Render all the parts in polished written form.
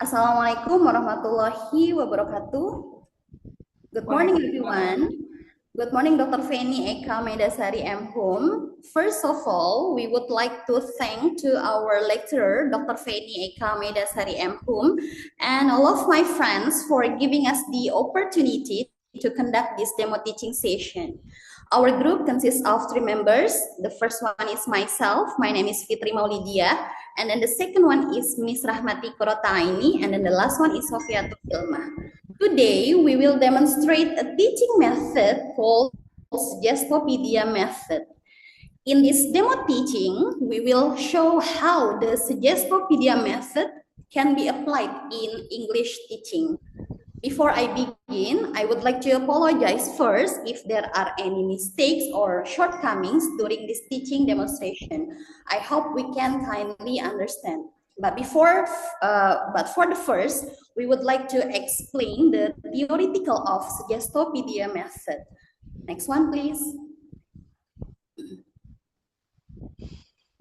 Assalamualaikum warahmatullahi wabarakatuh. Good morning, everyone. Good morning, Dr. Feni Eka Medasari M. Hum. First of all, we would like to thank to our lecturer, Dr. Feni Eka Medasari M. Hum, and all of my friends for giving us the opportunity to conduct this demo teaching session. Our group consists of 3 members. The first one is myself. My name is Fitri Maulidia. And then the second one is Miss Rahmati Korotaini. And then the last one is Sofiatul Ilma. Today, we will demonstrate a teaching method called Suggestopedia method. In this demo teaching, we will show how the Suggestopedia method can be applied in English teaching. Before I begin, I would like to apologize first if there are any mistakes or shortcomings during this teaching demonstration. I hope we can kindly understand. But for the first, we would like to explain the theoretical of Suggestopedia method. Next one, please.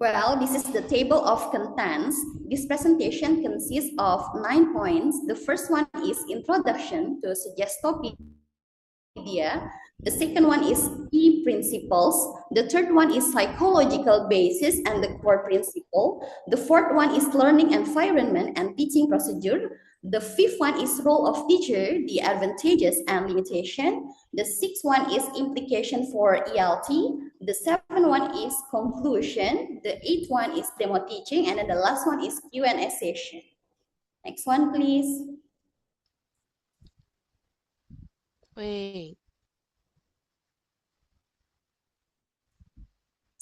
Well, this is the table of contents. This presentation consists of 9 points. The first one is introduction to Suggestopedia. The second one is key principles. The third one is psychological basis and the core principle. The fourth one is learning environment and teaching procedure. The fifth one is role of teacher, the advantages and limitation. The sixth one is implication for ELT. The seventh one is conclusion. The eighth one is demo teaching. And then the last one is Q&A session. Next one, please. Wait.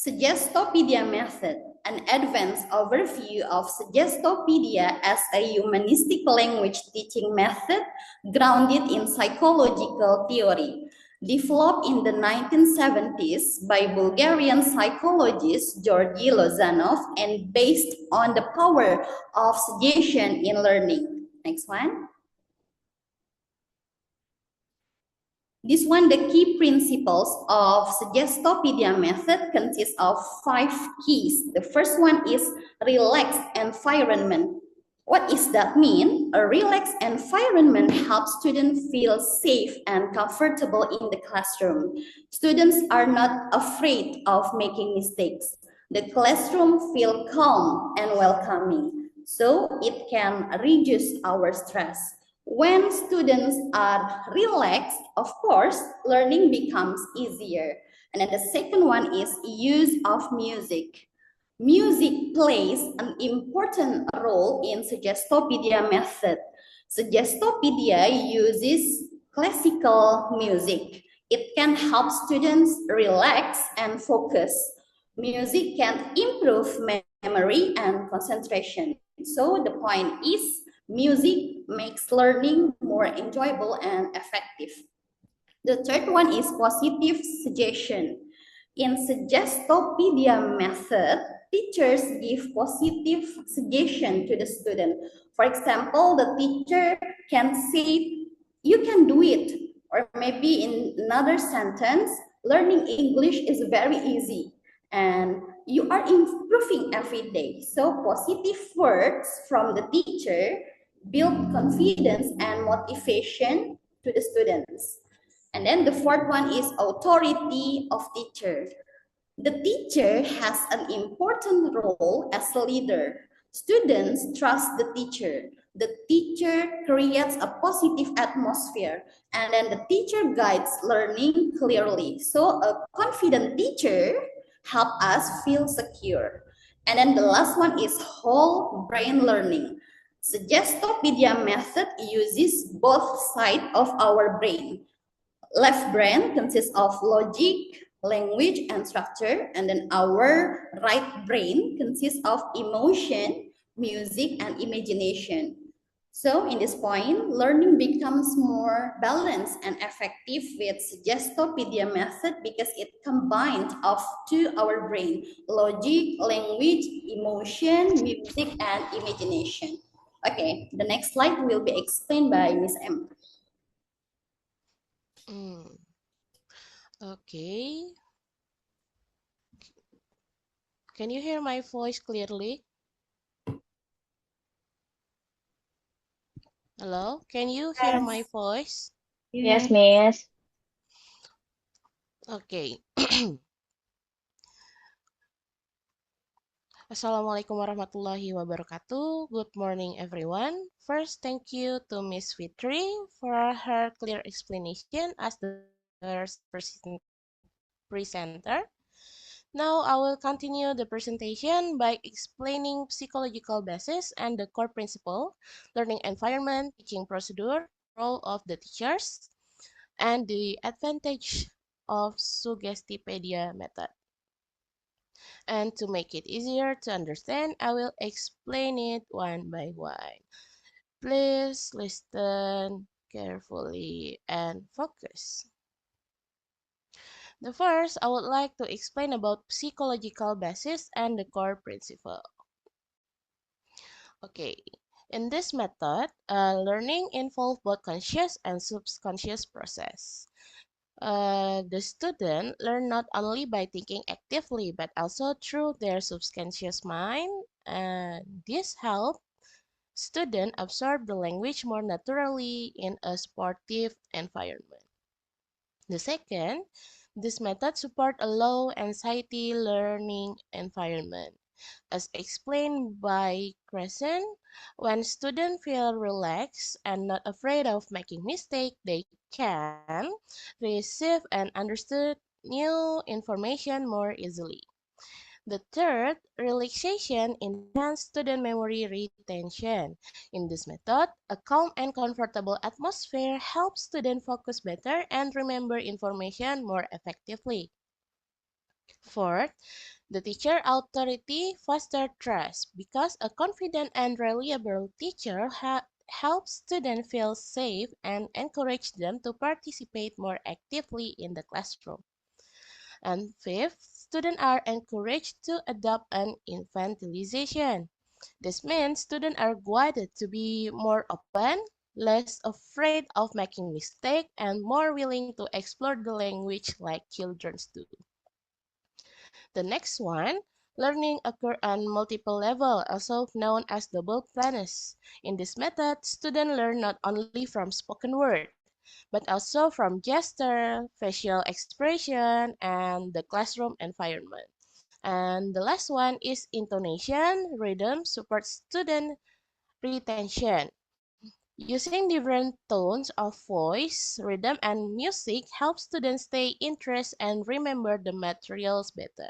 Suggestopedia method, an advanced overview of Suggestopedia as a humanistic language teaching method grounded in psychological theory. Developed in the 1970s by Bulgarian psychologist Georgi Lozanov and based on the power of suggestion in learning. Next one. This one, the key principles of Suggestopedia method consists of 5 keys. The first one is relaxed environment. What does that mean? A relaxed environment helps students feel safe and comfortable in the classroom. Students are not afraid of making mistakes. The classroom feels calm and welcoming, so it can reduce our stress. When students are relaxed, of course, learning becomes easier. And then the second one is use of music. Music plays an important role in Suggestopedia method. Suggestopedia uses classical music. It can help students relax and focus. Music can improve memory and concentration. So the point is, music makes learning more enjoyable and effective. The third one is positive suggestion. In Suggestopedia method, teachers give positive suggestion to the student. For example, the teacher can say, you can do it. Or maybe in another sentence, learning English is very easy and you are improving every day. So positive words from the teacher build confidence and motivation to the students. And then the fourth one is authority of teacher. The teacher has an important role as a leader. Students trust the teacher. The teacher creates a positive atmosphere, and then the teacher guides learning clearly. So a confident teacher helps us feel secure. And then the last one is whole brain learning. Suggestopedia method uses both sides of our brain. Left brain consists of logic, language, and structure, and then our right brain consists of emotion, music, and imagination. So in this point, learning becomes more balanced and effective with Suggestopedia method because it combines of to our brain, logic, language, emotion, music, and imagination. Okay, the next slide will be explained by Miss M. Okay. Can you hear my voice clearly? Hello, can you hear my Yes. voice? Yes, Yes. Miss. Okay. Assalamualaikum warahmatullahi wabarakatuh. Good morning, everyone. First, thank you to Miss Fitri for her clear explanation as the first presenter. Now, I will continue the presentation by explaining psychological basis and the core principle, learning environment, teaching procedure, role of the teachers, and the advantage of Suggestipedia method. And to make it easier to understand, I will explain it one by one. Please listen carefully and focus. The first, I would like to explain about psychological basis and the core principle. Okay, in this method, learning involves both conscious and subconscious process. The student learn not only by thinking actively but also through their subconscious mind, and this helps student absorb the language more naturally in a sportive environment. The second, this method support a low anxiety learning environment. As explained by Crescent, when students feel relaxed and not afraid of making mistakes, they can receive and understand new information more easily. The third, relaxation enhance student memory retention. In this method, a calm and comfortable atmosphere helps students focus better and remember information more effectively. Fourth, the teacher authority fosters trust because a confident and reliable teacher helps students feel safe and encourage them to participate more actively in the classroom. And fifth, students are encouraged to adopt an infantilization. This means students are guided to be more open, less afraid of making mistakes, and more willing to explore the language like children do. The next one, learning occur on multiple levels, also known as double planners. In this method, students learn not only from spoken word, but also from gesture, facial expression, and the classroom environment. And the last one is intonation, rhythm supports student retention. Using different tones of voice, rhythm, and music helps students stay interested and remember the materials better.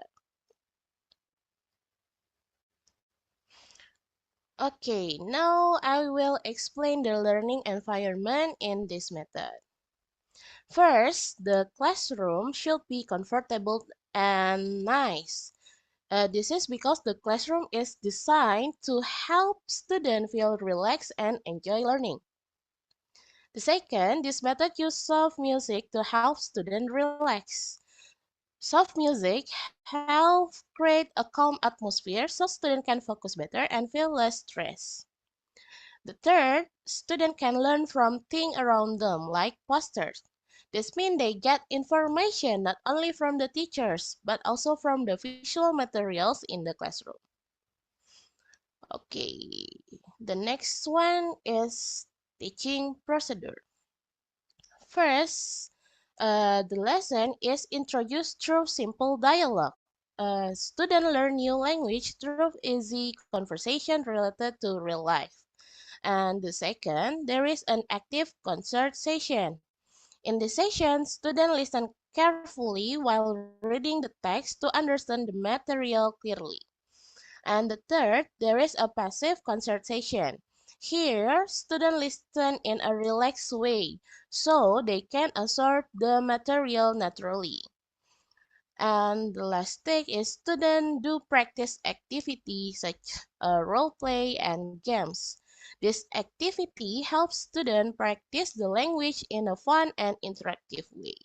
Okay, now I will explain the learning environment in this method. First, the classroom should be comfortable and nice. This is because the classroom is designed to help students feel relaxed and enjoy learning. The second, this method uses soft music to help students relax. Soft music helps create a calm atmosphere so students can focus better and feel less stress. The third, students can learn from things around them, like posters. This means they get information not only from the teachers, but also from the visual materials in the classroom. Okay, the next one is teaching procedure. First, the lesson is introduced through simple dialogue. Students learn new language through easy conversation related to real life. And the second, there is an active concert session. In this session, students listen carefully while reading the text to understand the material clearly. And the third, there is a passive consultation. Here, students listen in a relaxed way, so they can absorb the material naturally. And the last stage is students do practice activities such role play and games. This activity helps students practice the language in a fun and interactive way.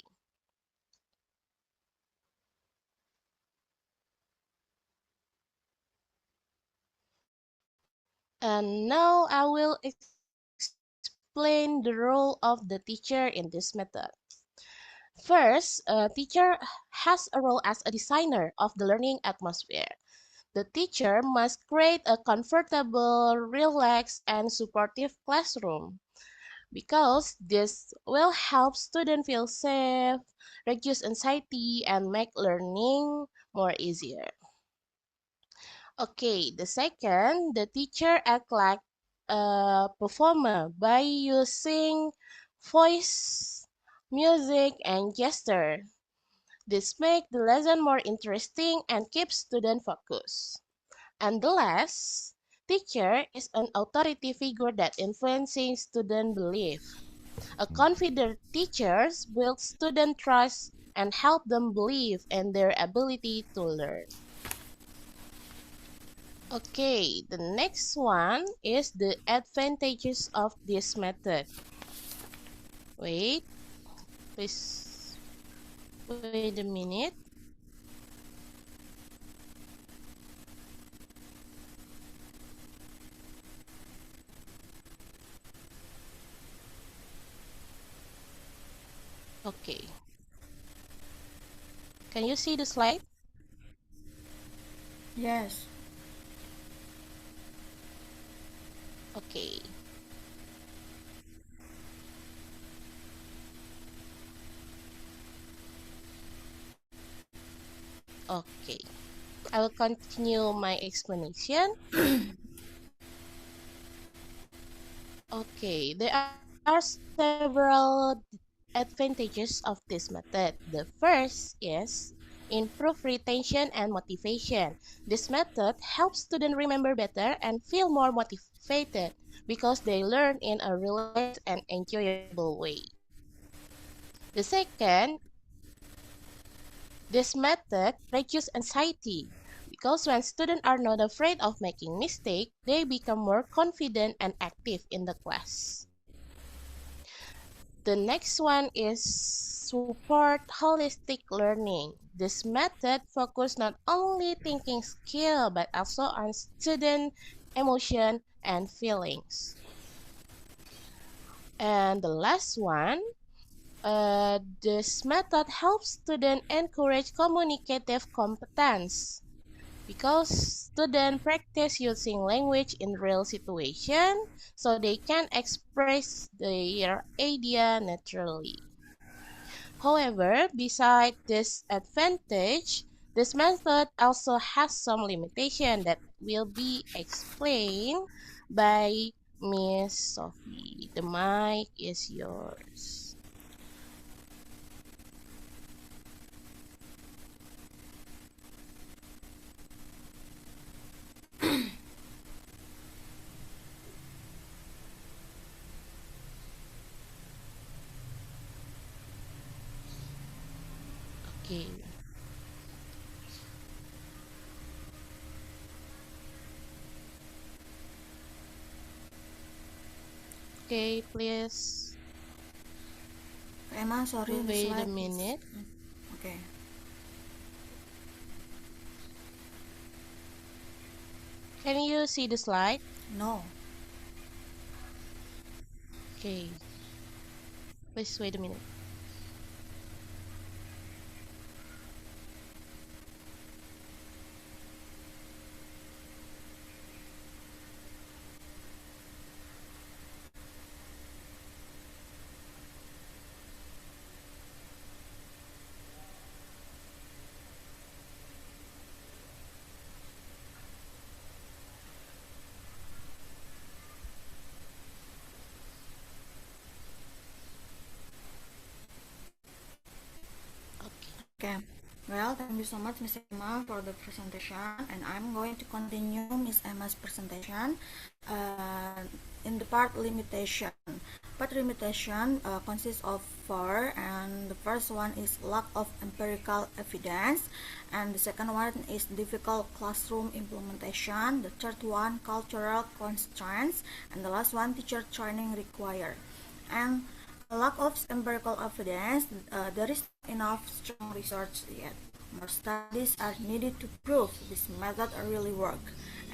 And now I will explain the role of the teacher in this method. First, a teacher has a role as a designer of the learning atmosphere. The teacher must create a comfortable, relaxed, and supportive classroom. because this will help students feel safe, reduce anxiety, and make learning more easier. Okay, the second, the teacher act like a performer by using voice, music, and gesture. This makes the lesson more interesting and keeps student focused. And the last, teacher is an authority figure that influencing student belief. A confident teacher builds student trust and help them believe in their ability to learn. Okay, the next one is the advantages of this method. Wait, please wait a minute. Okay, can you see the slide? Yes. Okay. Okay, I will continue my explanation. Okay, there are several advantages of this method. The first is improve retention and motivation. This method helps students remember better and feel more motivated because they learn in a relaxed and enjoyable way. The second, this method reduces anxiety because when students are not afraid of making mistakes, they become more confident and active in the class. The next one is support holistic learning. This method focuses not only thinking skill but also on student emotion and feelings. And the last one, this method helps students encourage communicative competence because students practice using language in real situation so they can express their idea naturally. However, beside this advantage, this method also has some limitation that will be explained by Miss Sophie. The mic is yours. Okay. Okay, please Emma, sorry, the wait a slide is- minute. Okay. Can you see the slide? No. Okay. Please wait a minute. Okay. Okay. Well, thank you so much, Miss Emma, for the presentation, and I'm going to continue Miss Emma's presentation in the part limitation. Part limitation consists of four, and the first one is lack of empirical evidence, and the second one is difficult classroom implementation, the third one cultural constraints, and the last one teacher training required. And lack of empirical evidence, there is not enough strong research yet. More studies are needed to prove this method really work.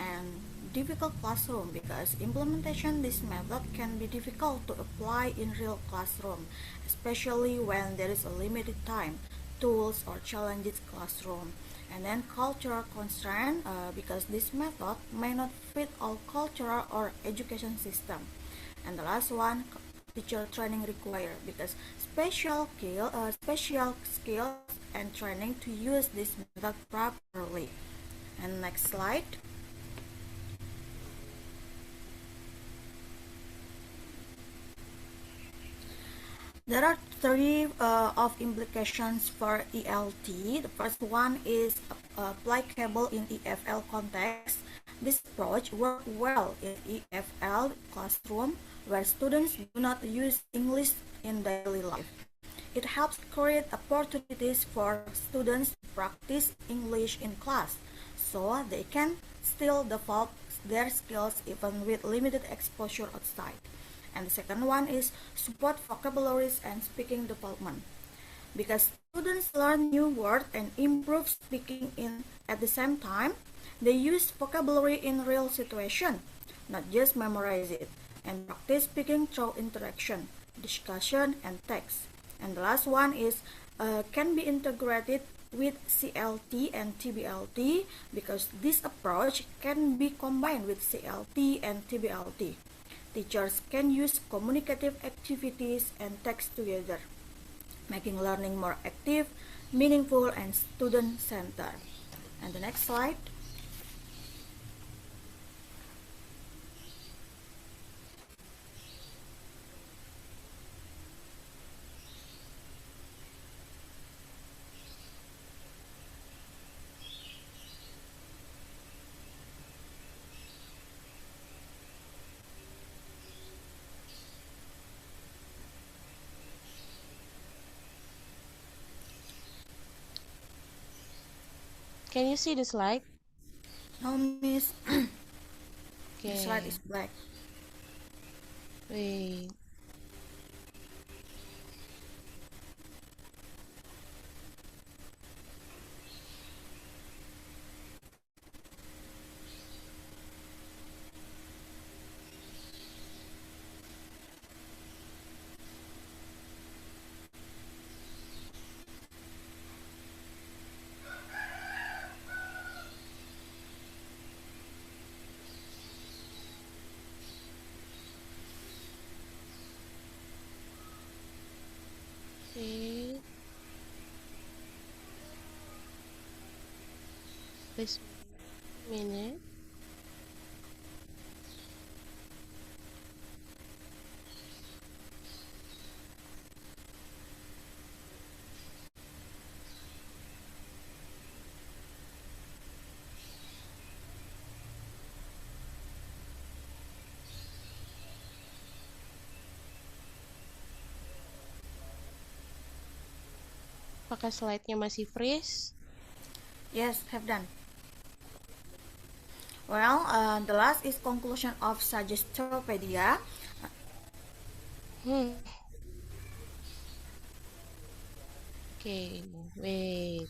And difficult classroom, because implementation this method can be difficult to apply in real classroom, especially when there is a limited time, tools or challenges classroom. And then cultural constraint, because this method may not fit all cultural or education system. And the last one, teacher training required, because special skills and training to use this method properly. And next slide. There are three of implications for ELT. The first one is applicable in EFL context. This approach works well in EFL classroom where students do not use English in daily life. It helps create opportunities for students to practice English in class so they can still develop their skills even with limited exposure outside. And the second one is support vocabularies and speaking development. Because students learn new words and improve speaking in at the same time, they use vocabulary in real situation, not just memorize it, and practice speaking through interaction, discussion, and text. And the last one is can be integrated with CLT and TBLT because this approach can be combined with CLT and TBLT. Teachers can use communicative activities and text together, making learning more active, meaningful, and student-centered. And the next slide. Can you see the slide? No, Miss. The Okay. slide is black. Wait. Okay. Please minute. Apakah slide-nya masih freeze? Yes, have done. Well, the last is conclusion of Suggestopedia. Okay, wait.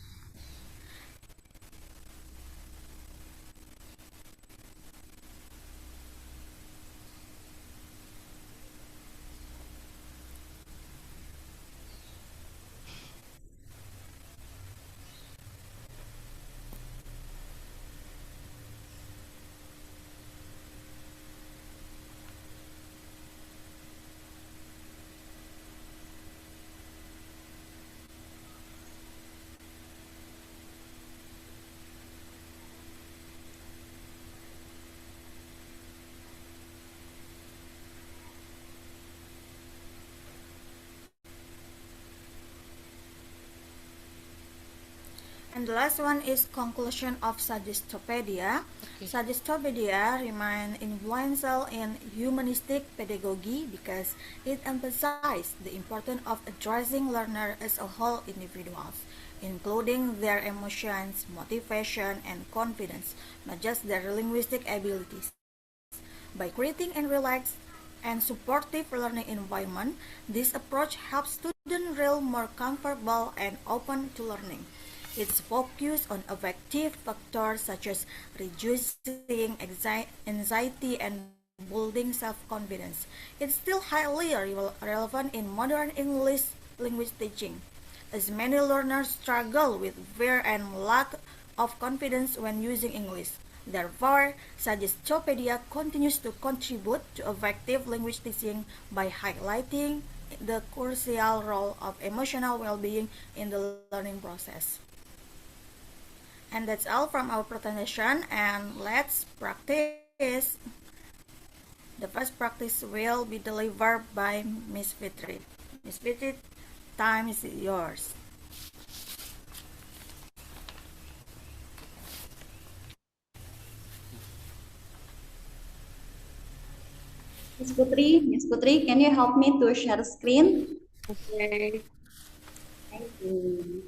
And the last one is conclusion of Suggestopedia. Okay. Suggestopedia remains influential in humanistic pedagogy because it emphasizes the importance of addressing learners as a whole individuals, including their emotions, motivation, and confidence, not just their linguistic abilities. By creating a relaxed and supportive learning environment, this approach helps students feel more comfortable and open to learning. It's focused on effective factors such as reducing anxiety and building self-confidence. It's still highly relevant in modern English language teaching, as many learners struggle with fear and lack of confidence when using English. Therefore, Suggestopedia continues to contribute to effective language teaching by highlighting the crucial role of emotional well-being in the learning process. And that's all from our presentation, and let's practice. The first practice will be delivered by Miss Fitri. Miss Fitri, time is yours. Miss Putri, can you help me to share screen? Okay. Thank you.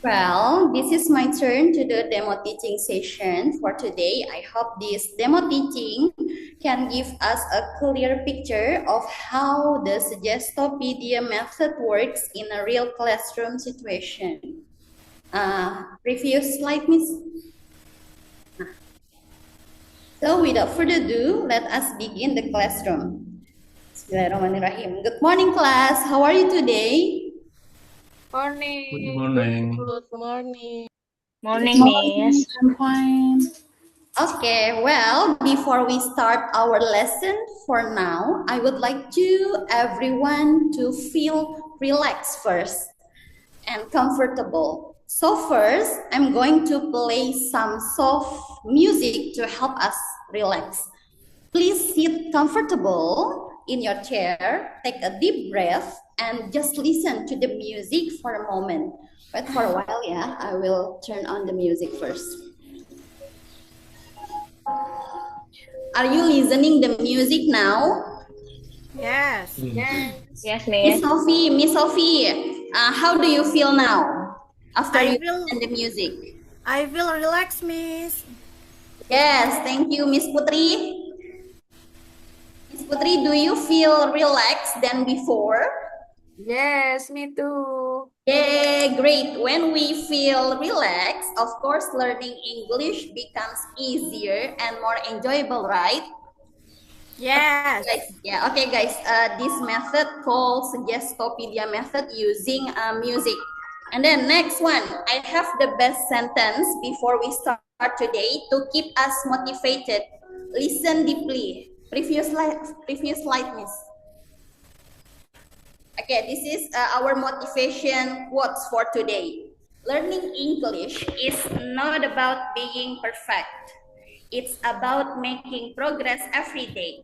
Well, this is my turn to do demo teaching session for today. I hope this demo teaching can give us a clear picture of how the Suggestopedia method works in a real classroom situation. Previous slide, Miss. So without further ado, let us begin the classroom. Bismillahirrahmanirrahim. Good morning, class. How are you today? Morning. Good morning. Good morning. Morning, Miss. I'm fine. Okay, well, before we start our lesson for now, I would like everyone to feel relaxed first and comfortable. So first, I'm going to play some soft music to help us relax. Please sit comfortable in your chair, take a deep breath, and just listen to the music for a moment. Wait for a while, yeah. I will turn on the music first. Are you listening the music now? Yes. Yes, Miss Miss. Sophie, how do you feel now after you listen the music? I feel relaxed, Miss. Yes, thank you, Miss Putri. Miss Putri, do you feel relaxed than before? Yes, me too. Yeah, great. When we feel relaxed, of course, learning English becomes easier and more enjoyable, right? Yes. Yeah, okay, guys. This method called Suggestopedia method using music. And then next one, I have the best sentence before we start today to keep us motivated. Listen deeply. Previous slide, Miss. Okay, this is our motivation quotes for today. Learning English is not about being perfect. It's about making progress every day.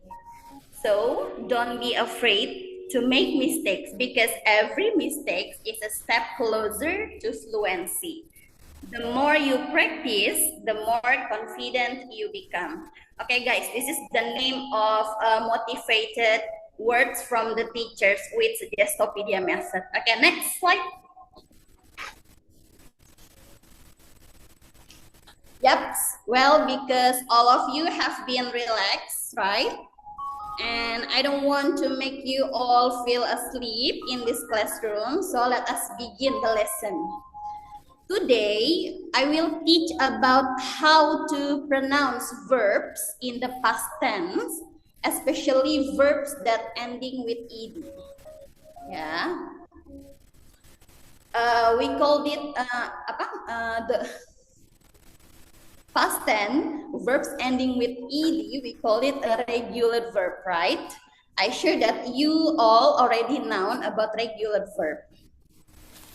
So don't be afraid to make mistakes because every mistake is a step closer to fluency. The more you practice, the more confident you become. Okay, guys, this is the name of motivated words from the teachers with Suggestopedia method. Okay, next slide. Yep, well, because all of you have been relaxed, right? And I don't want to make you all feel asleep in this classroom, so let us begin the lesson. Today, I will teach about how to pronounce verbs in the past tense, especially verbs that ending with ed. Yeah. We called it the past tense verbs ending with ed. We call it a regular verb, right? I'm sure that you all already know about regular verb.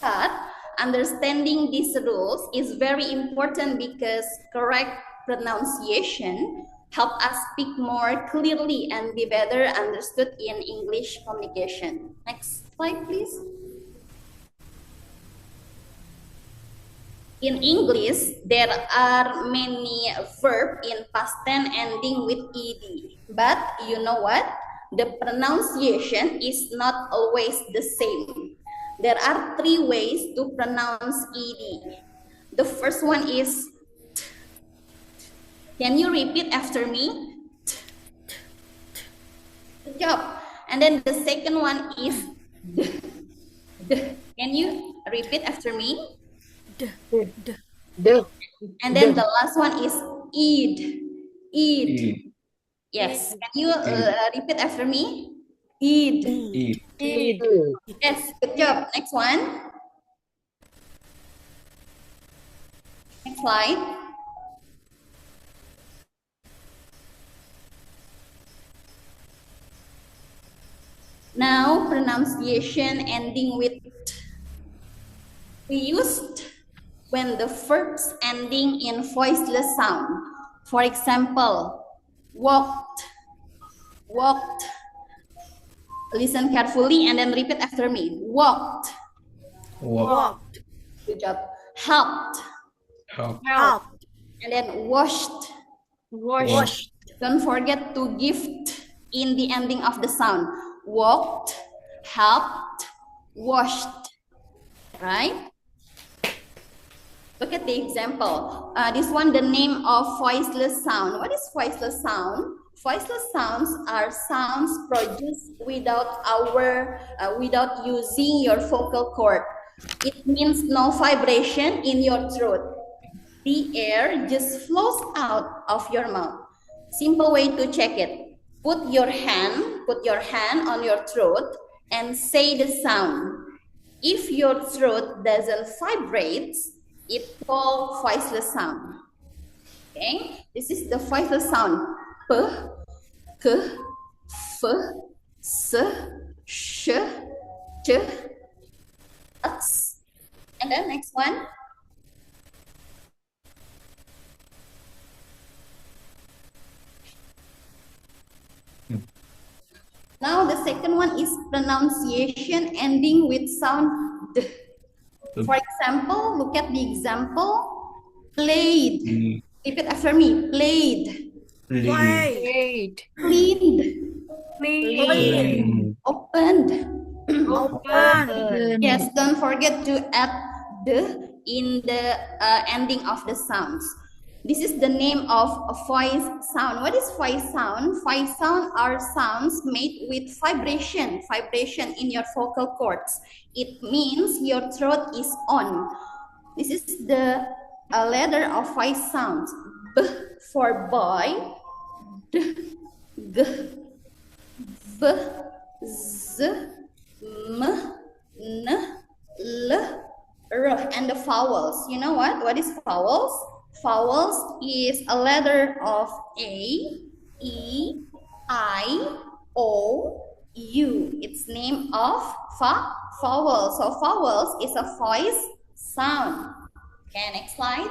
But understanding these rules is very important because correct pronunciation help us speak more clearly and be better understood in English communication. Next slide, please. In English, there are many verbs in past tense ending with ed. But you know what? The pronunciation is not always the same. There are 3 ways to pronounce ed. The first one is t. Can you repeat after me? Good job. And then the second one is d. D. Can you repeat after me? D. D. D. And then the last one is id. Id. E. Yes. Can you repeat after me? Id. E. Id. Yes, good job. Next one. Next slide. Now pronunciation ending with t. We used when the verbs ending in voiceless sound. For example, walked, walked. Listen carefully and then repeat after me. Walked. Walk. Walked. Good job. Helped. Help. Helped. And then washed. Wash. Don't forget to gift in the ending of the sound. Walked, helped, washed. Right? Look at the example. This one, the name of voiceless sound. What is voiceless sound? Voiceless sounds are sounds produced without using your vocal cord. It means no vibration in your throat. The air just flows out of your mouth. Simple way to check it. Put your hand on your throat and say the sound. If your throat doesn't vibrate, it's called voiceless sound. Okay, this is the voiceless sound. P, k, f, s, sh, ch, x. And then next one. Now the second one is pronunciation ending with sound d. For example, look at the example. Played. Repeat after me. Played. Play. Cleaned. Clean. Opened. Open. Yes, don't forget to add the in the ending of the sounds. This is the name of a voice sound. What is voice sound? Voice sound are sounds made with vibration in your vocal cords. It means your throat is on. This is the letter of voice sounds. B for boy, D, G, V, Z, M, N, L, R, and the vowels. You know what? What is vowels? Vowels is a letter of A, E, I, O, U. It's name of vowel. So vowels is a voice sound. Okay, next slide.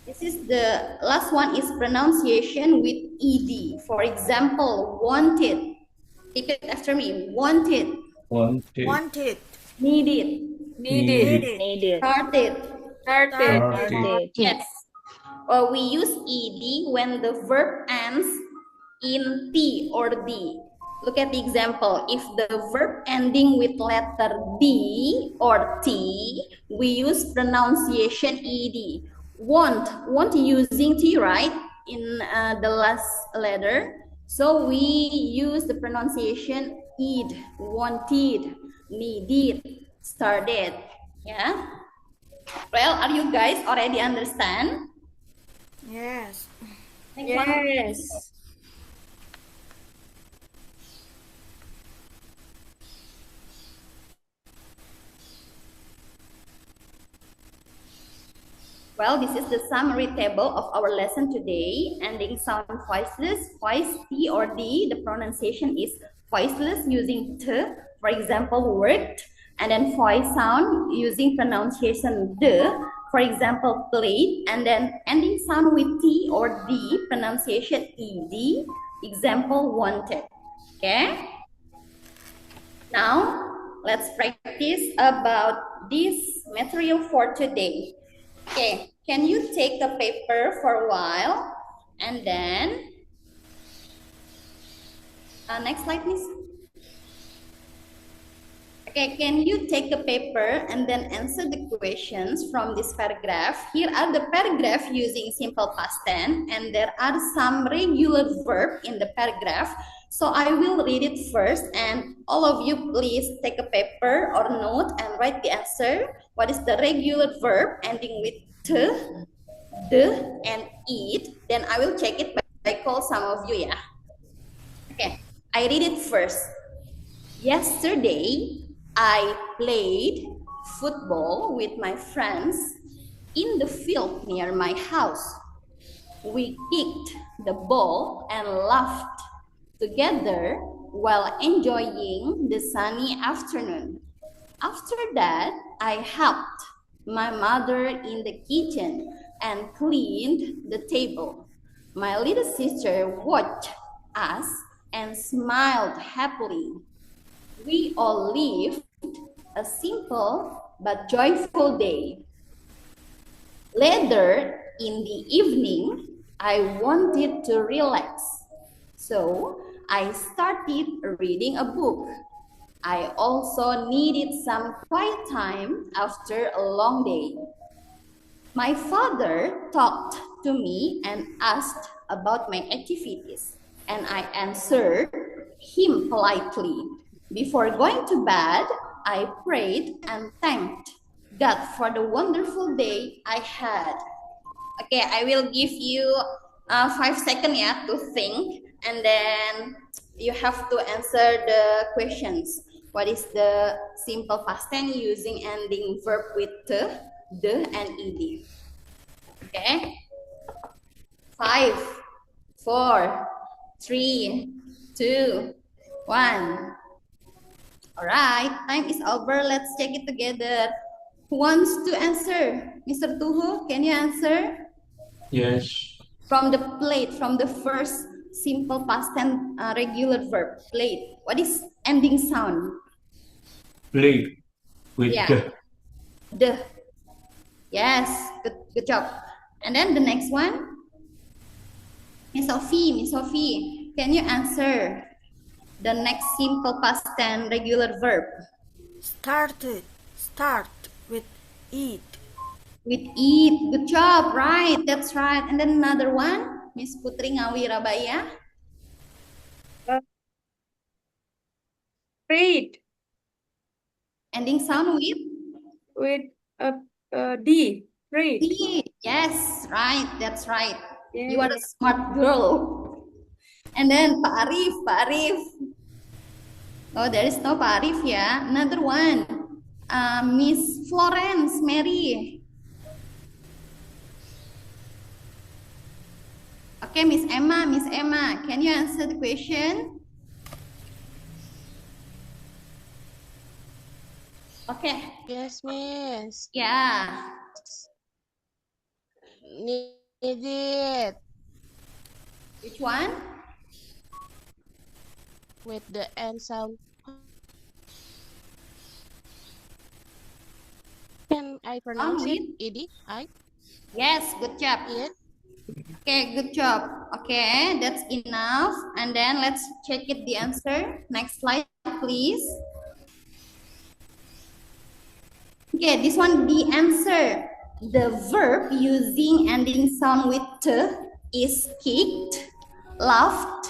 This is the last one is pronunciation with ed. For example, wanted. Repeat after me. Wanted. Wanted. Wanted. Needed. Needed. Started. Started. Yes. We use ed when the verb ends in t or d. Look at the example. If the verb ending with letter d or t, we use pronunciation ed. Want using T, right, in the last letter. So we use the pronunciation ed, wanted, needed, started. Yeah. Well, are you guys already understand? Yes. Next one. Yes. Well, this is the summary table of our lesson today. Ending sound voiceless, voice T or D. The pronunciation is voiceless using T. For example, worked. And then voice sound using pronunciation D. For example, played. And then ending sound with T or D. Pronunciation ED. Example, wanted. Okay. Now, let's practice about this material for today. Okay, can you take the paper for a while and then next slide, please. Okay, can you take a paper and then answer the questions from this paragraph? Here are the paragraph using simple past tense, and there are some regular verb in the paragraph. So I will read it first, and all of you please take a paper or note and write the answer. What is the regular verb ending with t, the, and it? Then I will check it by call some of you, yeah. Okay, I read it first. Yesterday, I played football with my friends in the field near my house. We kicked the ball and laughed together while enjoying the sunny afternoon. After that, I helped my mother in the kitchen and cleaned the table. My little sister watched us and smiled happily. We all lived a simple but joyful day. Later in the evening, I wanted to relax, so I started reading a book. I also needed some quiet time after a long day. My father talked to me and asked about my activities, and I answered him politely. Before going to bed, I prayed and thanked God for the wonderful day I had. Okay, I will give you 5 seconds to think, and then you have to answer the questions. What is the simple past tense using ending verb with the, and ed? Okay. 5, 4, 3, 2, 1. All right, time is over. Let's check it together. Who wants to answer? Mr. Tuhu, can you answer? Yes. From the plate, from the first simple past tense regular verb, plate. What is ending sound? Played with Yeah. The. Yes, good job. And then the next one, Miss Sophie, can you answer the next simple past tense regular verb? Start with eat. With eat. Good job, right? That's right. And then another one, Miss Putri Ngawirabaya. Read Ending sound with D. Read. D. Yes, right. That's right. Yeah. You are a smart girl. And then Pak Arif. Oh, there is no Pak Arif, ya. Another one. Miss Florence, Mary. Okay, Miss Emma, can you answer the question? Okay. Yes, Miss. Yeah. Needed Which one? with the end sound. Can I pronounce it? Ed? I? Yes, good job. It? Okay, good job. Okay, that's enough. And then let's check it the answer. Next slide, please. Okay, this one, the answer. The verb using ending sound with t is kicked, laughed,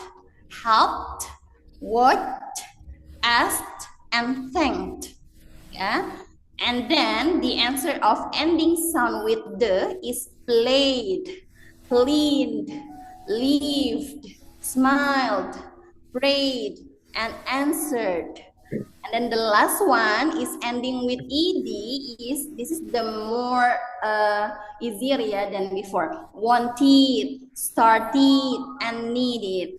helped, watched, asked, and thanked. Yeah. And then the answer of ending sound with the is played, cleaned, lived, smiled, prayed, and answered. And then the last one is ending with ed. This is the more easier than before. Wanted, started, and needed.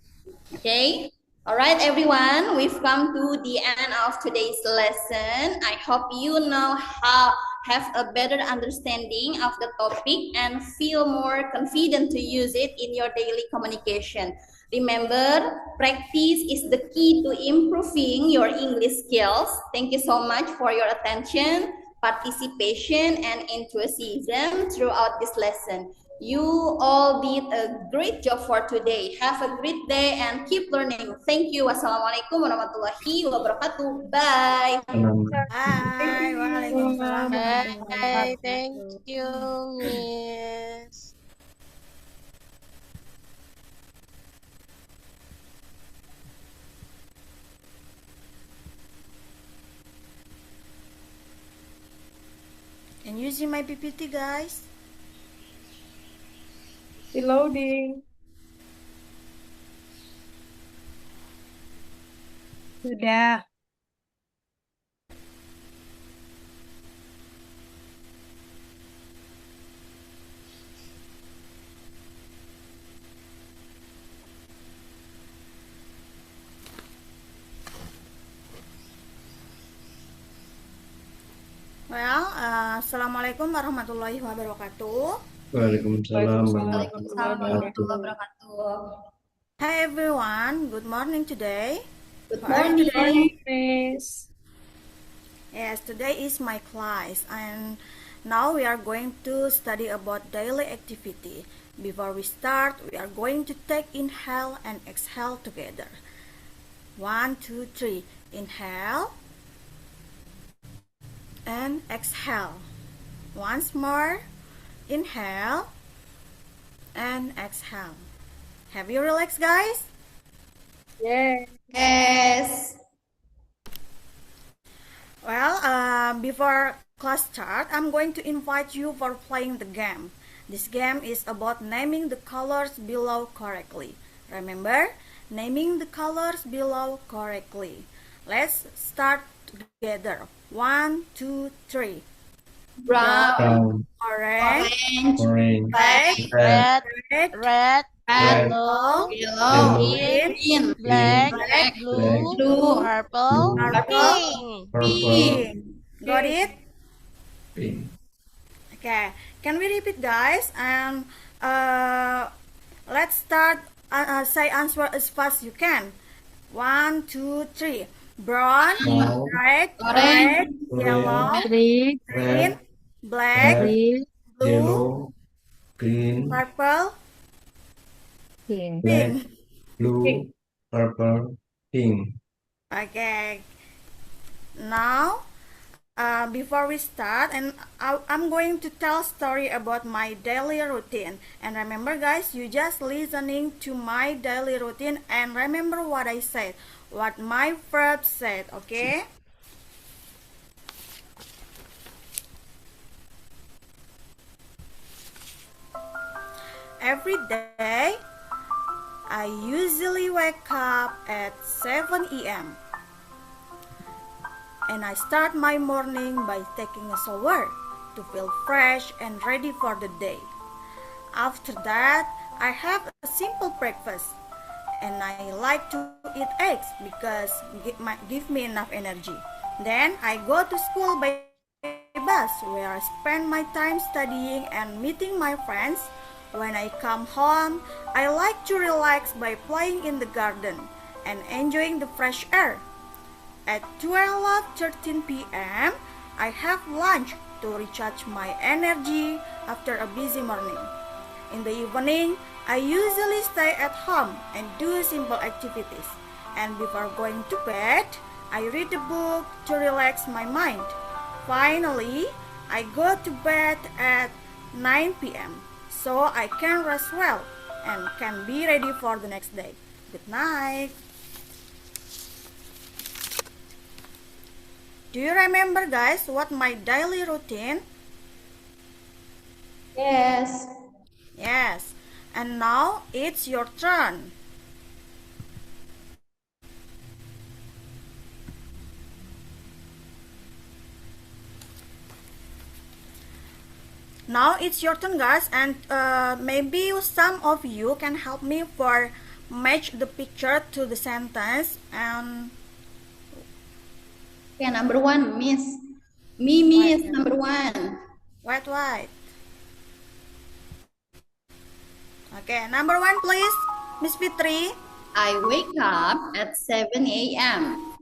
Okay. All right, everyone. We've come to the end of today's lesson. I hope you now have a better understanding of the topic and feel more confident to use it in your daily communication. Remember, practice is the key to improving your English skills. Thank you so much for your attention, participation, and enthusiasm throughout this lesson. You all did a great job for today. Have a great day and keep learning. Thank you. Wassalamualaikum warahmatullahi wabarakatuh. Bye. Bye. Waalaikumsalam warahmatullahi Bye. Thank wabarakatuh. you, Miss. Can you see my PPT, guys? Reloading. Sudah. Well, Assalamualaikum warahmatullahi wabarakatuh. Waalaikumsalam Waalaikumsalam warahmatullahi wabarakatuh. Hi everyone, good morning today. Good How are you morning. today? Miss. Yes, today is my class and now we are going to study about daily activity. Before we start, we are going to take inhale and exhale together. 1, 2, 3. Inhale and exhale. Once more. Inhale and exhale. Have you relaxed, guys? Yes. Yes. Well, before class start, I'm going to invite you for playing the game. This game is about naming the colors below correctly. Remember, naming the colors below correctly. Let's start together. 1, 2, 3. Brown, Brown, Orange, orange, orange, black, red, Red, red, red, red, yellow, yellow, green, green, black, black, blue, blue, purple, blue, purple, pink. purple, pink. Got it? pink. Okay, can we repeat, guys? And let's start. Say answer as fast as you can. 1, 2, 3. Brown, Brown, red, orange, yellow, Red, green, red, black, red, blue, yellow, green, purple, pink. black, pink. blue, purple, pink. Okay. Now, before we start, and I'm going to tell story about my daily routine. And remember, guys, you just listening to my daily routine and remember what I said, what my verb said. Okay. Every day, I usually wake up at 7 a.m. and I start my morning by taking a shower to feel fresh and ready for the day. After that, I have a simple breakfast and I like to eat eggs because give me enough energy. Then I go to school by bus where I spend my time studying and meeting my friends. When I come home, I like to relax by playing in the garden and enjoying the fresh air. At 12:13 p.m., I have lunch to recharge my energy after a busy morning. In the evening, I usually stay at home and do simple activities. And before going to bed, I read a book to relax my mind. Finally, I go to bed at 9 p.m. so I can rest well and can be ready for the next day. Good night. Do you remember, guys, what my daily routine? yes. Yes. And now it's your turn. Now it's your turn, guys, and maybe some of you can help me for match the picture to the sentence. And Okay, number one, Miss. Mimi is number one. wait. Okay, number one, please, Miss Fitri. I wake up at 7 a.m.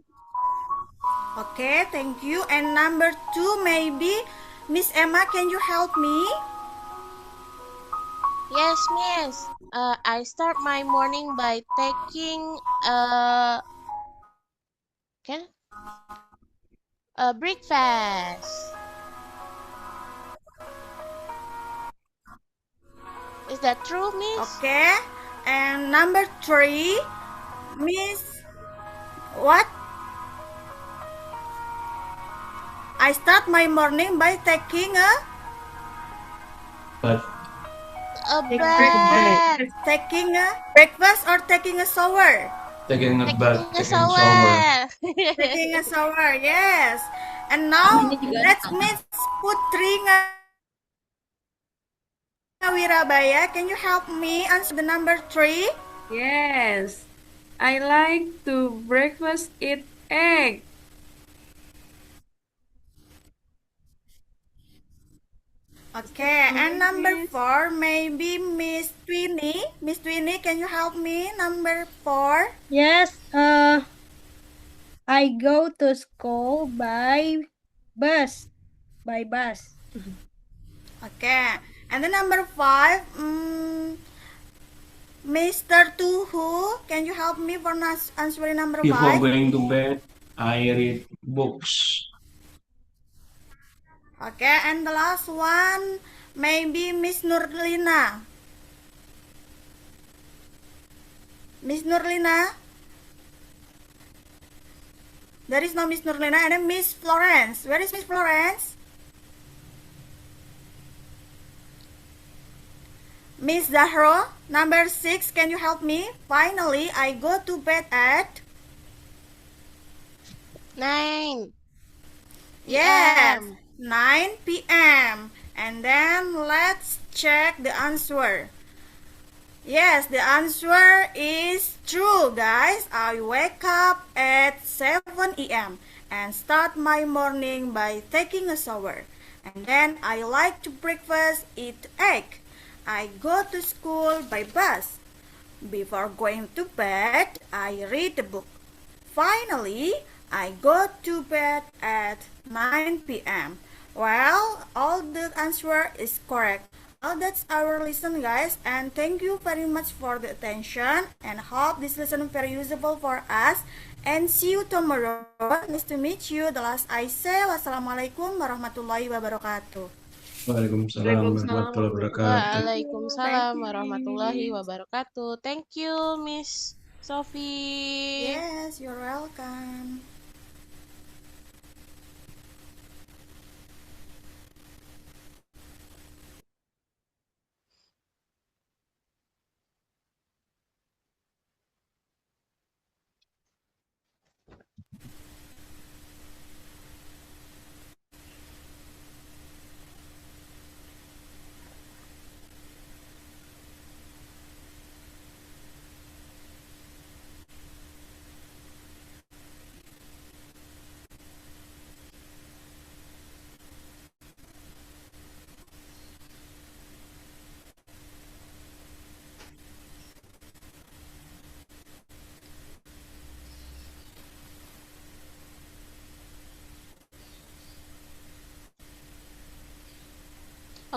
Okay, thank you. And number two, maybe Miss Emma, can you help me? Yes, miss. I start my morning by taking okay, a breakfast. Is that true, miss? Okay. And number 3, Miss, what? I start my morning by taking a But A Take bath. breakfast. taking a breakfast or taking a shower? taking a bath, Taking a taking a shower. shower. Taking a shower, yes. And Namanya now juga let's sama. Miss Putri Wirabaya. Can you help me answer the number 3? Yes. I like to breakfast eat egg. Okay, and number Miss. 4, maybe Miss Twinny. Miss Twinny, can you help me? Number 4. Yes, I go to school by bus. By bus. Okay, and the number 5, Mr. Tuhu, can you help me for answering number Before 5? going to bed, I read books. Okay, and the last one, maybe Miss Nurlina. Miss Nurlina? There is no Miss Nurlina, and then Miss Florence. Where is Miss Florence? Miss Zahro, number 6, can you help me? Finally, I go to bed at 9 yes, p.m. 9 p.m. And then let's check the answer. Yes, the answer is true, guys. I wake up at 7 a.m. and start my morning by taking a shower. And then I like to breakfast, eat egg. I go to school by bus. Before going to bed, I read a book. Finally, I go to bed at 9 p.m. Well, all the answer is correct. Well, that's our lesson, guys, and thank you very much for the attention, and hope this lesson very useful for us, and see you tomorrow. Nice to meet you. The last I say, wassalamualaikum warahmatullahi wabarakatuh. Waalaikumsalam warahmatullahi wabarakatuh. Waalaikumsalam Thank you, warahmatullahi Miss. wabarakatuh. Thank you, Miss Sophie. Yes, you're welcome.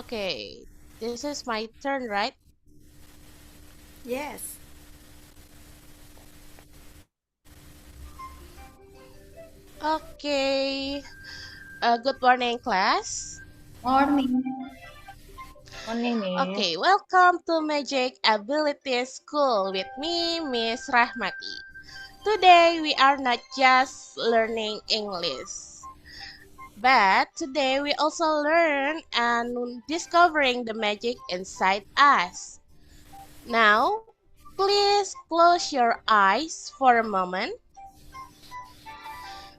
Okay, this is my turn, right? Yes. Okay. Good morning, class. Morning. Morning, Miss. Okay, welcome to Magic Ability School with me, Miss Rahmati. Today we are not just learning English, but today we also learn and discovering the magic inside us. Now, please close your eyes for a moment.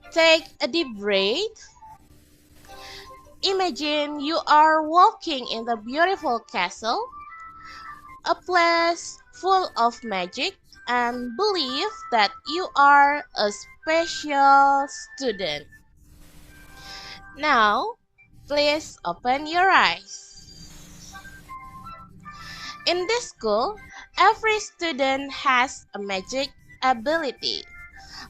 Take a deep breath. Imagine you are walking in the beautiful castle, a place full of magic, and believe that you are a special student. Now, please open your eyes. In this school, every student has a magic ability.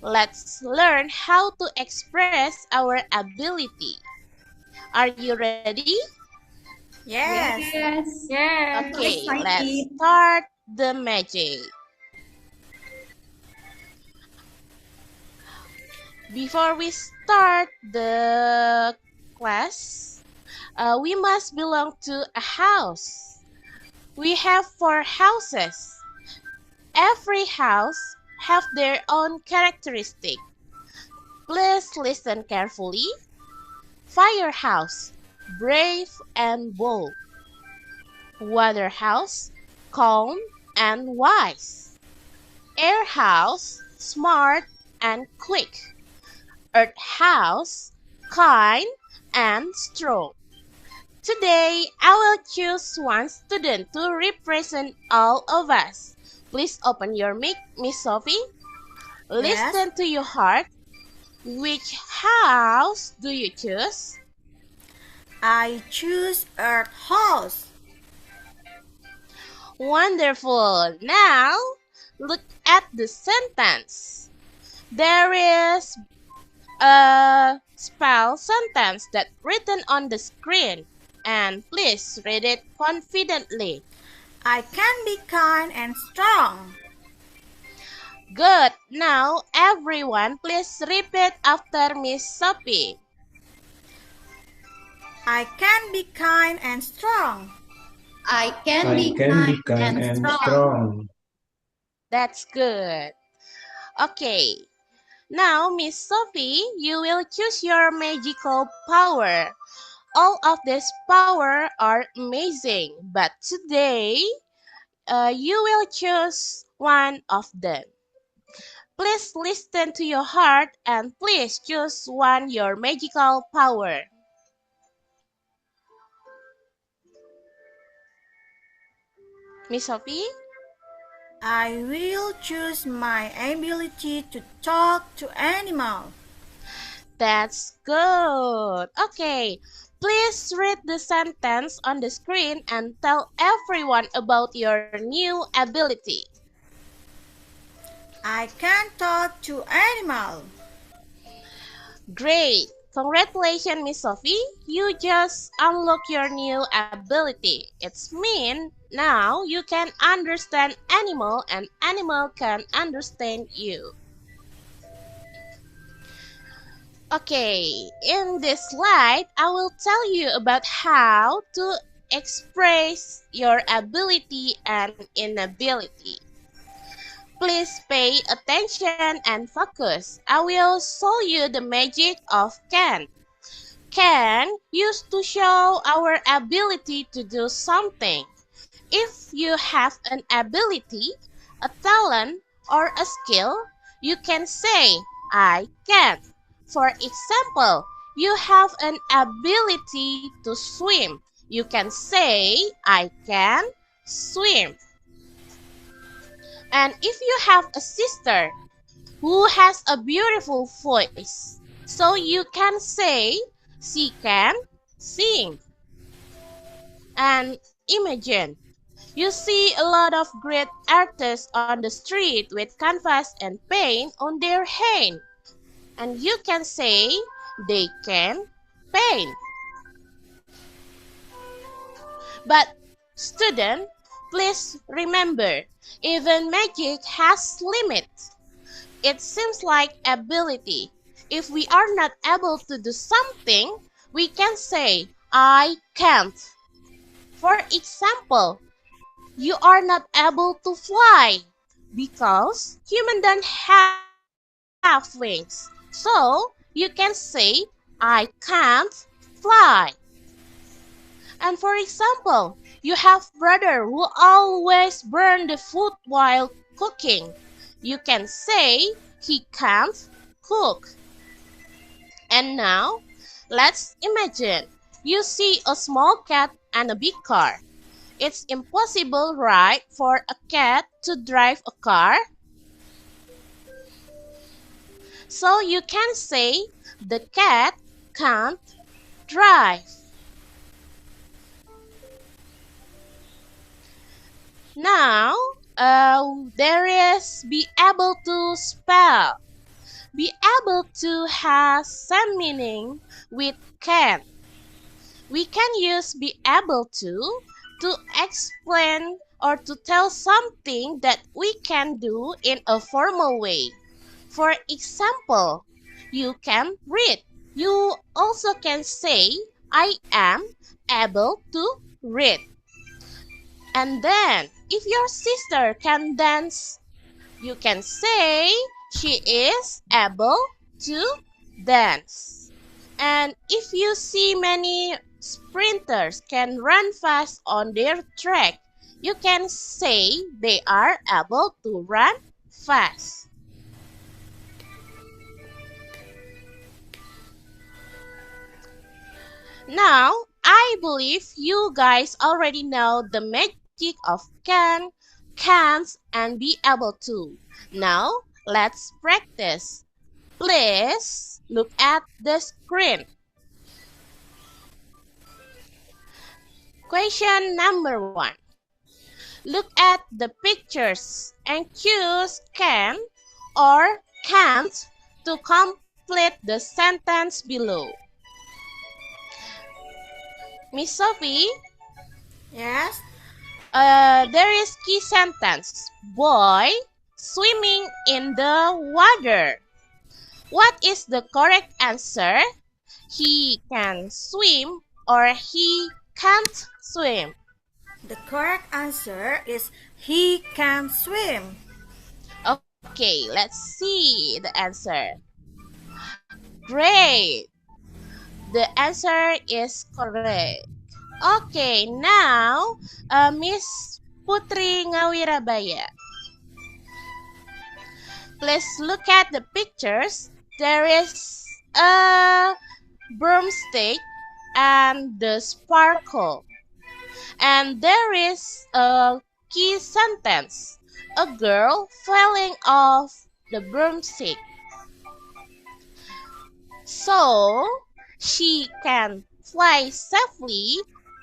Let's learn how to express our ability. Are you ready? Yes. Yes. Yes. Okay, excited. let's start the magic. Before we start the class, we must belong to a house. We have 4 houses. Every house have their own characteristic. Please listen carefully. Firehouse, brave and bold. Waterhouse, calm and wise. Airhouse, smart and quick. Earthhouse, kind and strong. Today, I will choose one student to represent all of us. Please open your mic, Miss Sophie. Yes. Listen to your heart. Which house do you choose? I choose Earth House. Wonderful. Now, look at the sentence. There is a spell sentence that written on the screen, and please read it confidently. I can be kind and strong. Good. Now, everyone, please repeat after Miss Sophie. I can be kind and strong. I can I be can be kind kind and and strong. strong. That's good. Okay. Now, Miss Sophie, you will choose your magical power. All of these power are amazing, but today, you will choose one of them. Please listen to your heart and please choose one your magical power. Miss Sophie? I will choose my ability to talk to animals. That's good. Okay, please read the sentence on the screen and tell everyone about your new ability. I can talk to animals. Great. Congratulations, Miss Sophie. You just unlock your new ability. It's mean now you can understand animal and animal can understand you. Okay, in this slide, I will tell you about how to express your ability and inability. Please pay attention and focus. I will show you the magic of can. Can used to show our ability to do something. If you have an ability, a talent, or a skill, you can say, I can. For example, you have an ability to swim. You can say, I can swim. And if you have a sister who has a beautiful voice, so you can say, she can sing. And imagine, you see a lot of great artists on the street with canvas and paint on their hand. And you can say they can paint. But student, please remember, even magic has limits. It seems like ability. If we are not able to do something, we can say, I can't. For example, you are not able to fly because humans don't have wings. So you can say, I can't fly. And for example, you have brother who always burn the food while cooking. You can say he can't cook. And now, let's imagine you see a small cat and a big car. It's impossible, right, for a cat to drive a car? So you can say the cat can't drive. Now, there is be able to spell. Be able to has same meaning with can. We can use be able to explain or to tell something that we can do in a formal way. For example, you can read. You also can say, I am able to read. And then, if your sister can dance, you can say she is able to dance. And if you see many sprinters can run fast on their track, you can say they are able to run fast. Now, I believe you guys already know the magic of can, can't, and be able to. Now, let's practice. Please look at the screen. Question number 1. Look at the pictures and choose can or can't to complete the sentence below. Miss Sophie? Yes? There is key sentence. Boy swimming in the water. What is the correct answer? He can swim or he can't swim. The correct answer is he can swim. Okay, let's see the answer. Great. The answer is correct. Okay, now Miss Putri Ngawirabaya. Please look at the pictures. There is a broomstick and the sparkle. And there is a key sentence. A girl falling off the broomstick. So, she can fly safely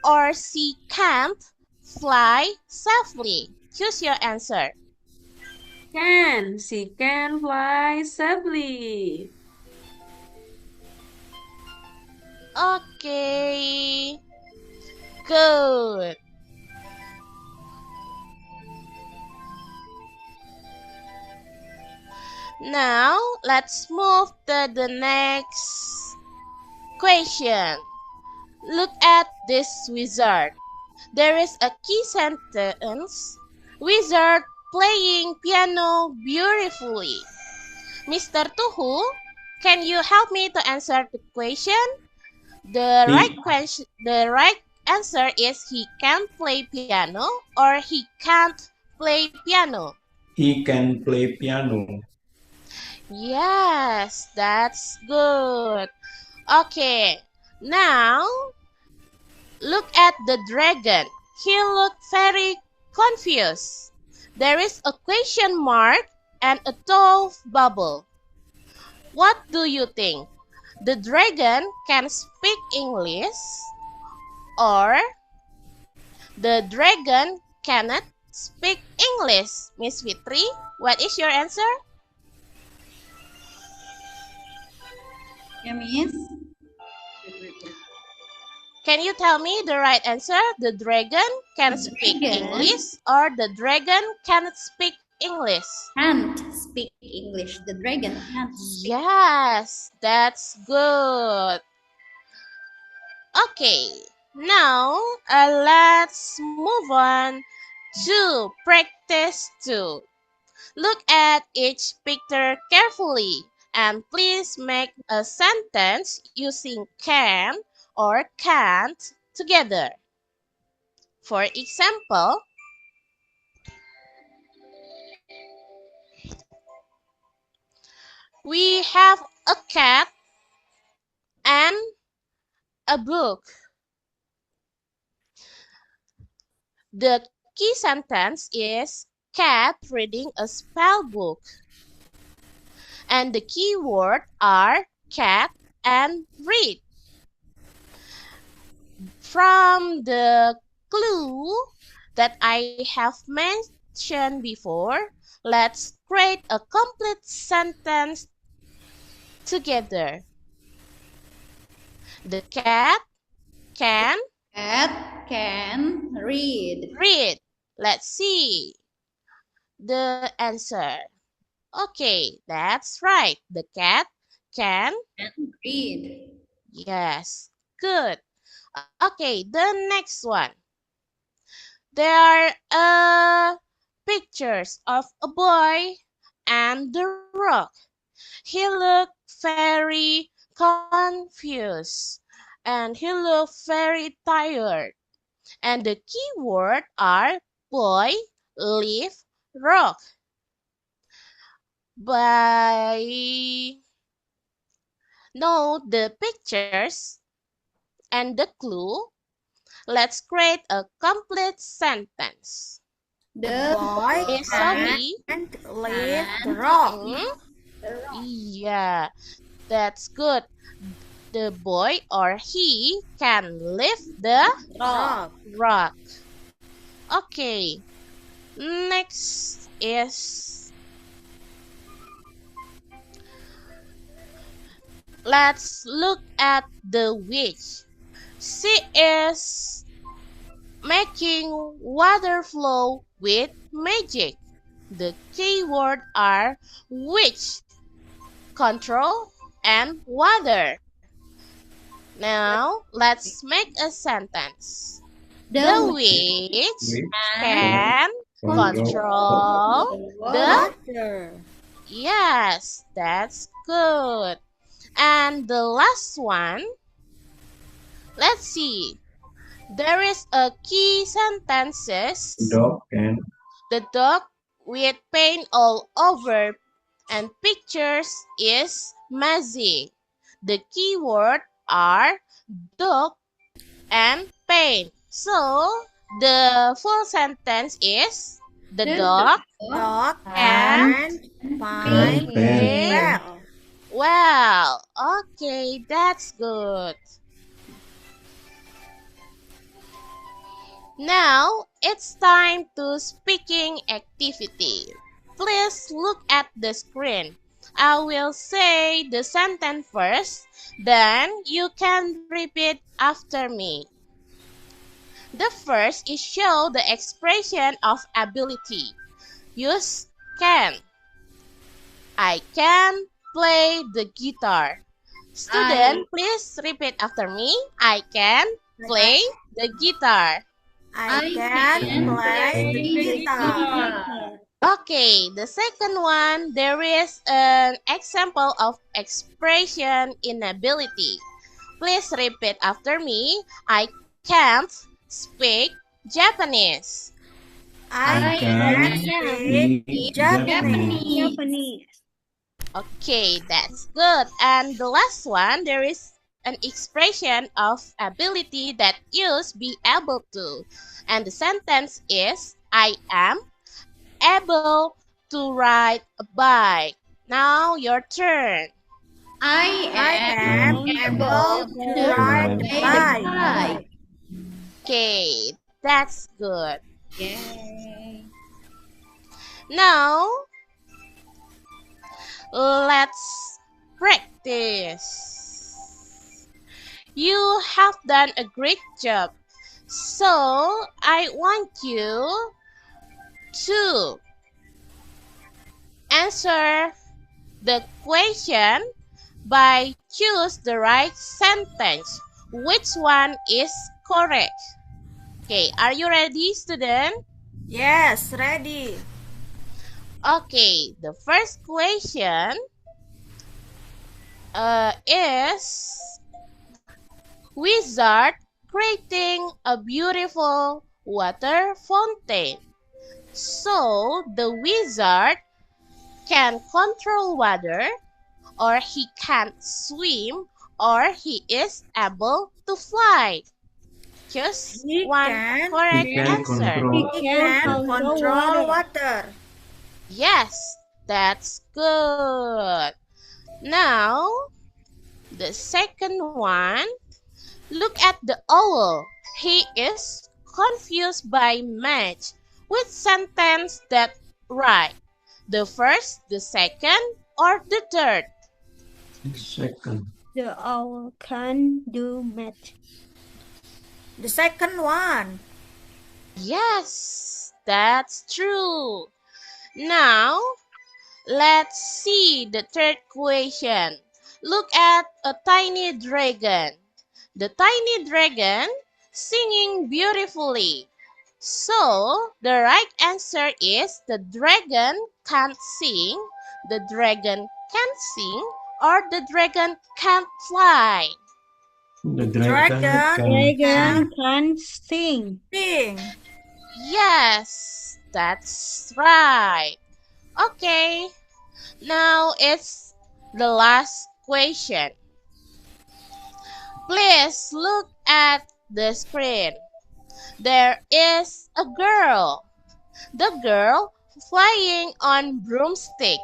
or she can't fly safely. Choose your answer. Can. She can fly safely. Okay. Good. Now, let's move to the next question. Look at this wizard. There is a key sentence. Wizard playing piano beautifully. Mr. Tuhu, can you help me to answer the question? The right answer is he can play piano or he can't play piano. He can play piano. Yes, that's good. Okay, now look at the dragon. He looked very confused. There is a question mark and a tall bubble. What do you think? The dragon can speak English or the dragon cannot speak English? Miss Fitri, what is your answer? Yeah, Miss. Can you tell me the right answer? The dragon can speak English or the dragon cannot speak English? Can't speak English. The dragon can't speak. Yes, that's good. Okay, now let's move on to practice 2. Look at each picture carefully and please make a sentence using can or can't together. For example, we have a cat and a book. The key sentence is cat reading a spell book. And the key words are cat and read. From the clue that I have mentioned before, let's create a complete sentence together. The cat can Cat can read. read. Let's see the answer. Okay, that's right. The cat can. Can read. Yes, good. Okay, the next one. There are pictures of a boy and the rock. He looked very confused and he looked very tired. And the key word are boy, leaf, rock. By know the pictures and the clue, let's create a complete sentence. The boy Miss Sophie? can't lift the rock. Yeah, that's good. The boy or he can lift the Rock. rock. Okay, next is let's look at the witch. She is making water flow with magic. The keyword are witch, control, and water. Now, let's make a sentence. The witch can control the... Water. Yes, that's good. And the last one, let's see. There is a key sentences. Dog can. The dog with paint all over and pictures is messy. The keyword are dog and paint. So the full sentence is the dog Dog and find paint well. well. Okay, that's good. Now it's time to speaking activity. Please look at the screen. I will say the sentence first, then you can repeat after me. The first is show the expression of ability. Use can. I can play the guitar. Student, please repeat after me. I can play the guitar. I can play the guitar. Okay, the second one, there is an example of expression inability. Please repeat after me. I can't speak Japanese. I can speak Japanese. Japanese. Okay, that's good. And the last one, there is an expression of ability that use be able to. And the sentence is, I am able to ride a bike. Now your turn. I am able to ride the bike. Okay, that's good. Yay. Now, let's practice. You have done a great job. So, I want you to answer the question by choose the right sentence. Which one is correct? Okay, are you ready, student? Yes, ready. Okay, the first question is wizard creating a beautiful water fountain. So the wizard can control water, or he can swim, or he is able to fly. Just He one can- correct He can answer. control. He can control water. Yes, that's good. Now, the second one, look at the owl. He is confused by match. Which sentence that right? The first, the second, or the third? Second. The owl can do math. The second one. Yes, that's true. Now, let's see the third question. Look at a tiny dragon. The tiny dragon singing beautifully. So, the right answer is the dragon can't sing, the dragon can't sing, or the dragon can't fly. The Dragon dragon Dragon can sing. sing. Yes, that's right. Okay, now it's the last question. Please look at the screen. There is a girl. The girl flying on broomstick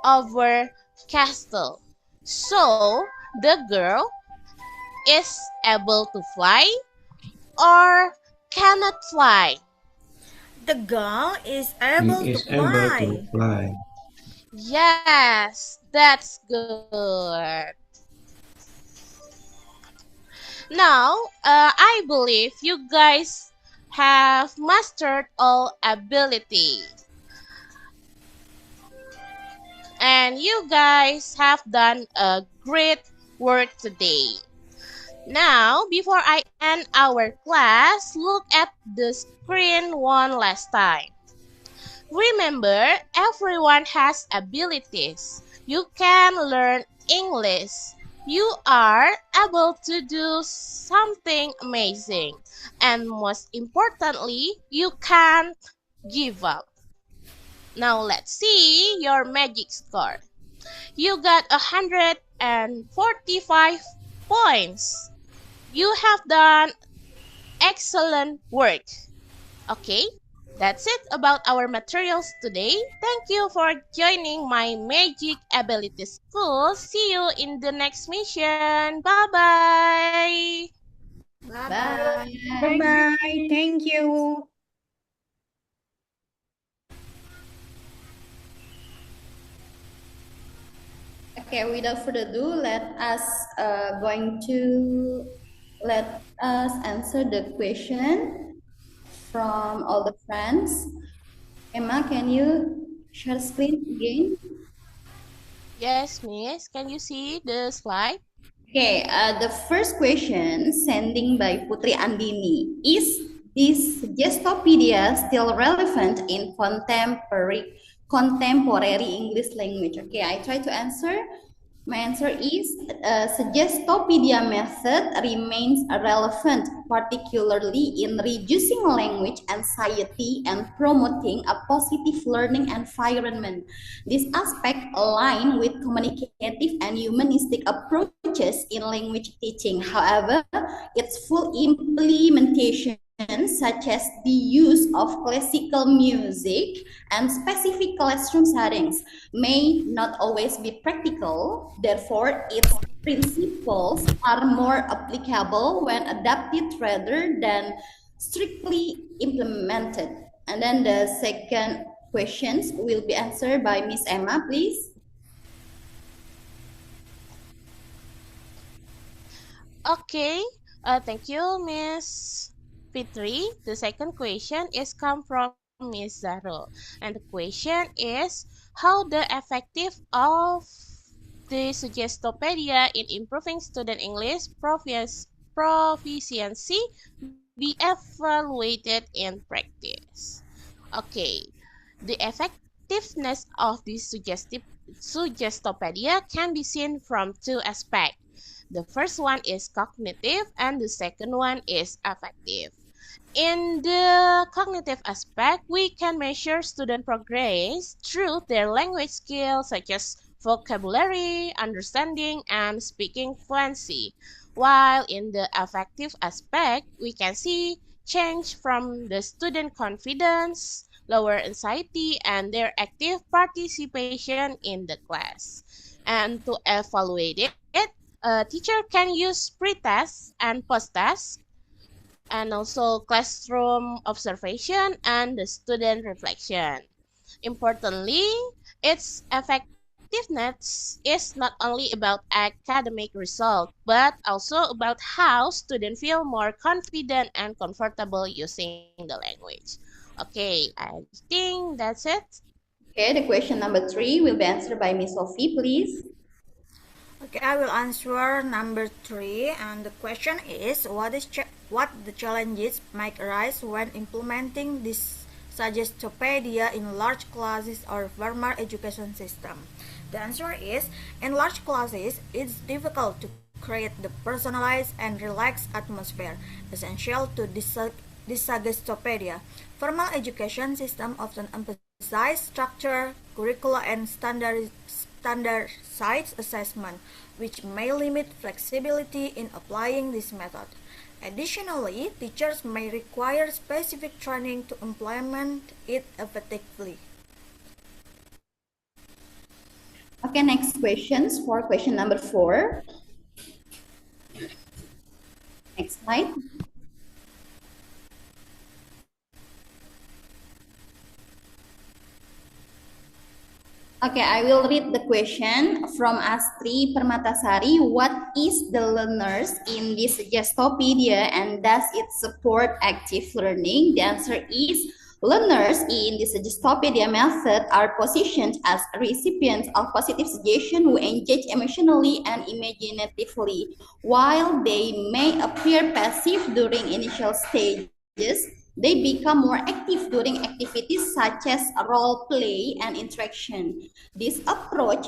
over castle. So the girl is able to fly or cannot fly. The girl is able is to able fly. to fly. Yes, that's good. Now, I believe you guys have mastered all ability. And you guys have done a great work today. Now, before I end our class, look at the screen one last time. Remember, everyone has abilities. You can learn English. You are able to do something amazing. And most importantly, you can't give up. Now let's see your magic score. You got 145 points. You have done excellent work. Okay, that's it about our materials today. Thank you for joining my Magic Ability School. See you in the next mission. Bye-bye. Bye-bye. Bye-bye. Thank you. Okay, without further ado, let us answer the question from all the friends. Emma, can you share screen again? Yes, Miss. Can you see the slide? Okay, the first question sending by Putri Andini. Is this Suggestopedia still relevant in contemporary English language? Okay, I try to answer. My answer is Suggestopedia method remains relevant, particularly in reducing language anxiety and promoting a positive learning environment. This aspect align with communicative and humanistic approaches in language teaching. However, its full implementation, such as the use of classical music and specific classroom settings, may not always be practical. Therefore, its principles are more applicable when adapted rather than strictly implemented. And then the second questions will be answered by Miss Emma, please. Okay, thank you, Miss Fitri. The second question is come from Miss Zaro. And the question is, how the effective of the Suggestopedia in improving student English proficiency be evaluated in practice? Okay, the effectiveness of the Suggestopedia can be seen from two aspects. The first one is cognitive and the second one is affective. In the cognitive aspect, we can measure student progress through their language skills such as vocabulary, understanding, and speaking fluency. While in the affective aspect, we can see change from the student confidence, lower anxiety, and their active participation in the class. And to evaluate it, a teacher can use pre-tests and post-tests, and also classroom observation and the student reflection. Importantly, its effectiveness is not only about academic result, but also about how students feel more confident and comfortable using the language. Okay, I think that's it. Okay, the question number 3 will be answered by Miss Sophie, please. Okay, I will answer number 3, and the question is, what the challenges might arise when implementing this Suggestopedia in large classes or formal education system? The answer is, in large classes, it's difficult to create the personalized and relaxed atmosphere essential to this Suggestopedia. Formal education system often emphasize structure, curricula, and standardized assessment, which may limit flexibility in applying this method. Additionally, teachers may require specific training to implement it effectively. Okay, next questions for question number 4. Next slide. Okay, I will read the question from Astri Permatasari. What is the learners in this Suggestopedia and does it support active learning? The answer is learners in the Suggestopedia method are positioned as recipients of positive suggestion who engage emotionally and imaginatively. While they may appear passive during initial stages, they become more active during activities such as role play and interaction. This approach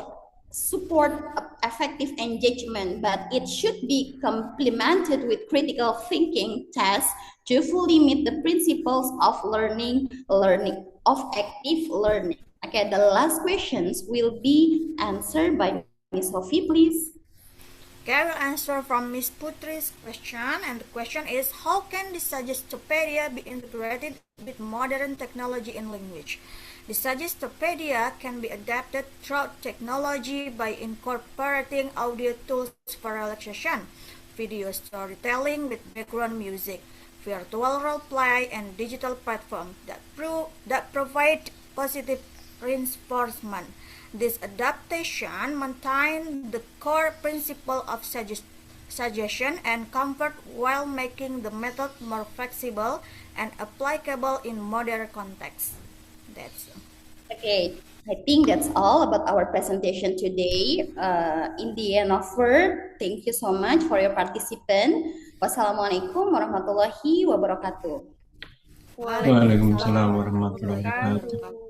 supports effective engagement, but it should be complemented with critical thinking tests to fully meet the principles of of active learning. Okay, the last questions will be answered by Ms. Sophie, please. Okay, I will answer from Ms. Putri's question, and the question is, how can the Suggestopedia be integrated with modern technology in language? The Suggestopedia can be adapted through technology by incorporating audio tools for relaxation, video storytelling with background music, virtual role play, and digital platforms that provide positive reinforcement. This adaptation maintains the core principle of suggestion and comfort while making the method more flexible and applicable in modern contexts. That's it. Okay, I think that's all about our presentation today. In the end of word, thank you so much for your participation. Wassalamualaikum warahmatullahi wabarakatuh. Waalaikumsalam warahmatullahi wabarakatuh.